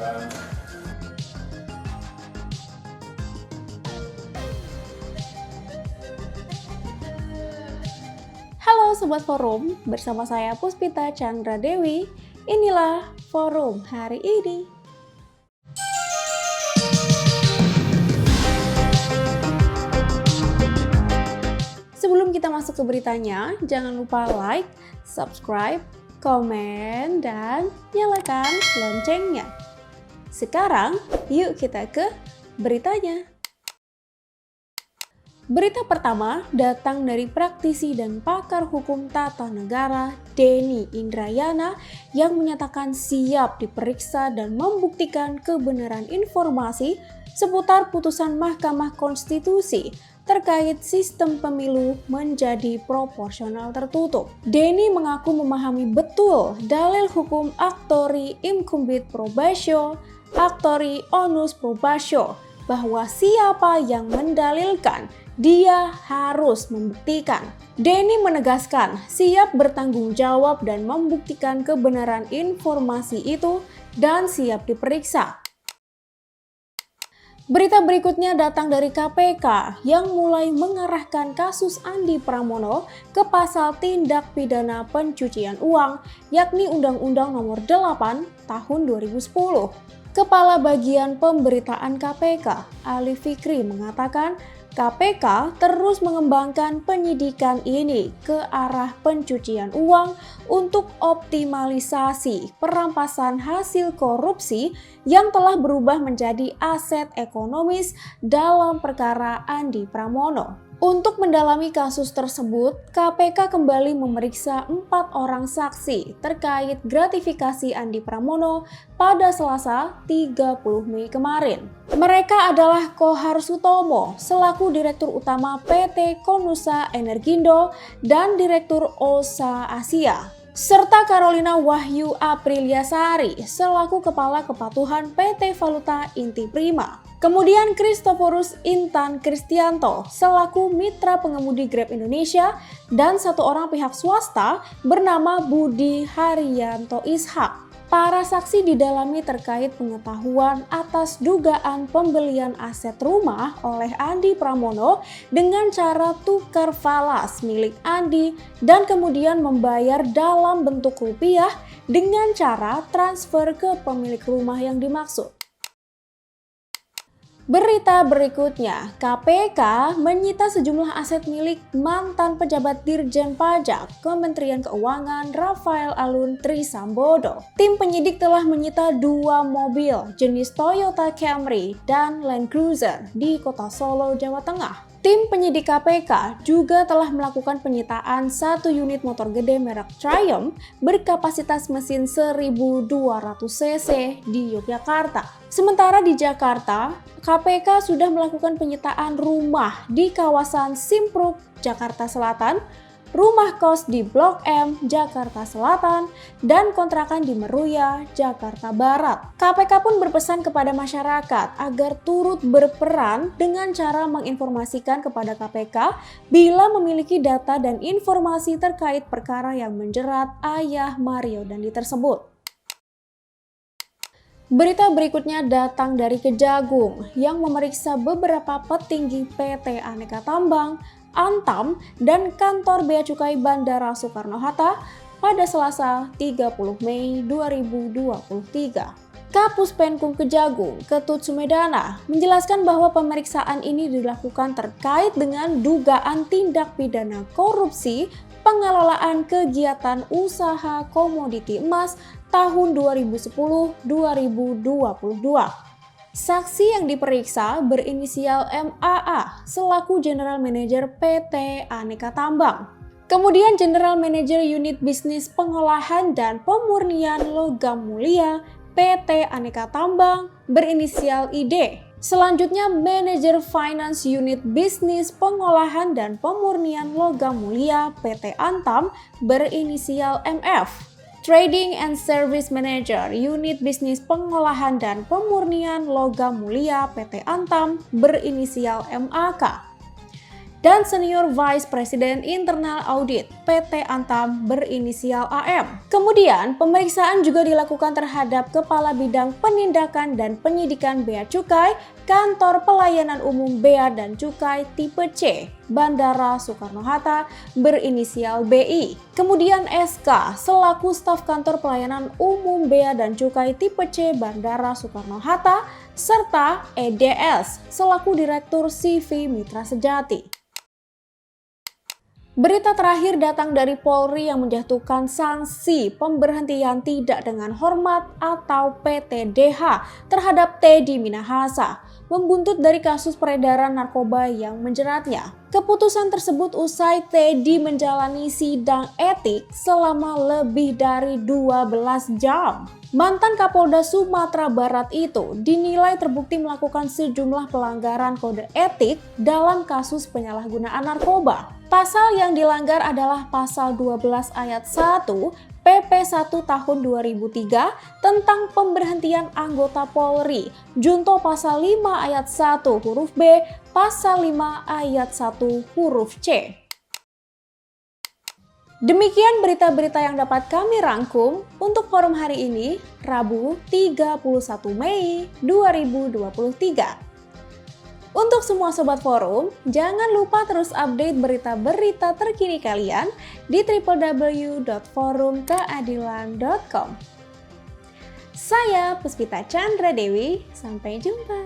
Halo Sobat Forum, bersama saya Puspita Chandra Dewi. Inilah Forum hari ini. Sebelum kita masuk ke beritanya, jangan lupa like, subscribe, komen, dan nyalakan loncengnya. Sekarang, yuk kita ke beritanya. Berita pertama datang dari praktisi dan pakar hukum tata negara Denny Indrayana yang menyatakan siap diperiksa dan membuktikan kebenaran informasi seputar putusan Mahkamah Konstitusi terkait sistem pemilu menjadi proporsional tertutup. Denny mengaku memahami betul dalil hukum actori incumbit probatio, actori onus probatio, bahwa siapa yang mendalilkan dia harus membuktikan. Denny menegaskan siap bertanggung jawab dan membuktikan kebenaran informasi itu dan siap diperiksa. Berita berikutnya datang dari KPK yang mulai mengarahkan kasus Andi Pramono ke pasal tindak pidana pencucian uang, yakni Undang-Undang Nomor 8 Tahun 2010. Kepala Bagian Pemberitaan KPK, Ali Fikri, mengatakan KPK terus mengembangkan penyidikan ini ke arah pencucian uang untuk optimalisasi perampasan hasil korupsi yang telah berubah menjadi aset ekonomis dalam perkara Andi Pramono. Untuk mendalami kasus tersebut, KPK kembali memeriksa 4 orang saksi terkait gratifikasi Andi Pramono pada Selasa 30 Mei kemarin. Mereka adalah Kohar Sutomo selaku Direktur Utama PT Konusa Energindo dan Direktur OSA Asia, serta Carolina Wahyu Apriliasari selaku Kepala Kepatuhan PT Valuta Inti Prima. Kemudian Christophorus Intan Kristianto selaku mitra pengemudi Grab Indonesia dan 1 orang pihak swasta bernama Budi Haryanto Ishak. Para saksi didalami terkait pengetahuan atas dugaan pembelian aset rumah oleh Andi Pramono dengan cara tukar falas milik Andi dan kemudian membayar dalam bentuk rupiah dengan cara transfer ke pemilik rumah yang dimaksud. Berita berikutnya, KPK menyita sejumlah aset milik mantan pejabat Dirjen Pajak Kementerian Keuangan Rafael Alun Trisambodo. Tim penyidik telah menyita 2 mobil jenis Toyota Camry dan Land Cruiser di Kota Solo, Jawa Tengah. Tim penyidik KPK juga telah melakukan penyitaan 1 unit motor gede merek Triumph berkapasitas mesin 1200 cc di Yogyakarta. Sementara di Jakarta, KPK sudah melakukan penyitaan rumah di kawasan Simpruk, Jakarta Selatan, rumah kos di Blok M, Jakarta Selatan, dan kontrakan di Meruya, Jakarta Barat. KPK pun berpesan kepada masyarakat agar turut berperan dengan cara menginformasikan kepada KPK bila memiliki data dan informasi terkait perkara yang menjerat ayah Mario Dandi tersebut. Berita berikutnya datang dari Kejagung yang memeriksa beberapa petinggi PT Aneka Tambang, Antam, dan kantor Bea Cukai Bandara Soekarno-Hatta pada Selasa 30 Mei 2023. Kapus Penkum Kejagung, Ketut Sumedana, menjelaskan bahwa pemeriksaan ini dilakukan terkait dengan dugaan tindak pidana korupsi pengelolaan kegiatan usaha komoditi emas tahun 2010-2022. Saksi yang diperiksa berinisial MAA selaku General Manager PT Aneka Tambang. Kemudian General Manager Unit Bisnis Pengolahan dan Pemurnian Logam Mulia PT Aneka Tambang berinisial ID. Selanjutnya Manajer Finance Unit Bisnis Pengolahan dan Pemurnian Logam Mulia PT Antam berinisial MF. Trading and Service Manager Unit Bisnis Pengolahan dan Pemurnian Logam Mulia PT Antam berinisial MAK. dan Senior Vice President Internal Audit PT Antam berinisial AM. Kemudian, pemeriksaan juga dilakukan terhadap Kepala Bidang Penindakan dan Penyidikan Bea Cukai, Kantor Pelayanan Umum Bea dan Cukai tipe C, Bandara Soekarno-Hatta berinisial BI. Kemudian SK selaku staf Kantor Pelayanan Umum Bea dan Cukai tipe C, Bandara Soekarno-Hatta, serta EDS selaku Direktur CV Mitra Sejati. Berita terakhir datang dari Polri yang menjatuhkan sanksi pemberhentian tidak dengan hormat atau PTDH terhadap Teddy Minahasa, membuntut dari kasus peredaran narkoba yang menjeratnya. Keputusan tersebut usai Teddy menjalani sidang etik selama lebih dari 12 jam. Mantan Kapolda Sumatera Barat itu dinilai terbukti melakukan sejumlah pelanggaran kode etik dalam kasus penyalahgunaan narkoba. Pasal yang dilanggar adalah pasal 12 ayat 1 PP 1 tahun 2003 tentang pemberhentian anggota Polri, junto pasal 5 ayat 1 huruf B, pasal 5 ayat 1 huruf C. Demikian berita-berita yang dapat kami rangkum untuk forum hari ini, Rabu 31 Mei 2023. Untuk semua sobat forum, jangan lupa terus update berita-berita terkini kalian di www.forumkeadilan.com. Saya Puspita Chandra Dewi, sampai jumpa.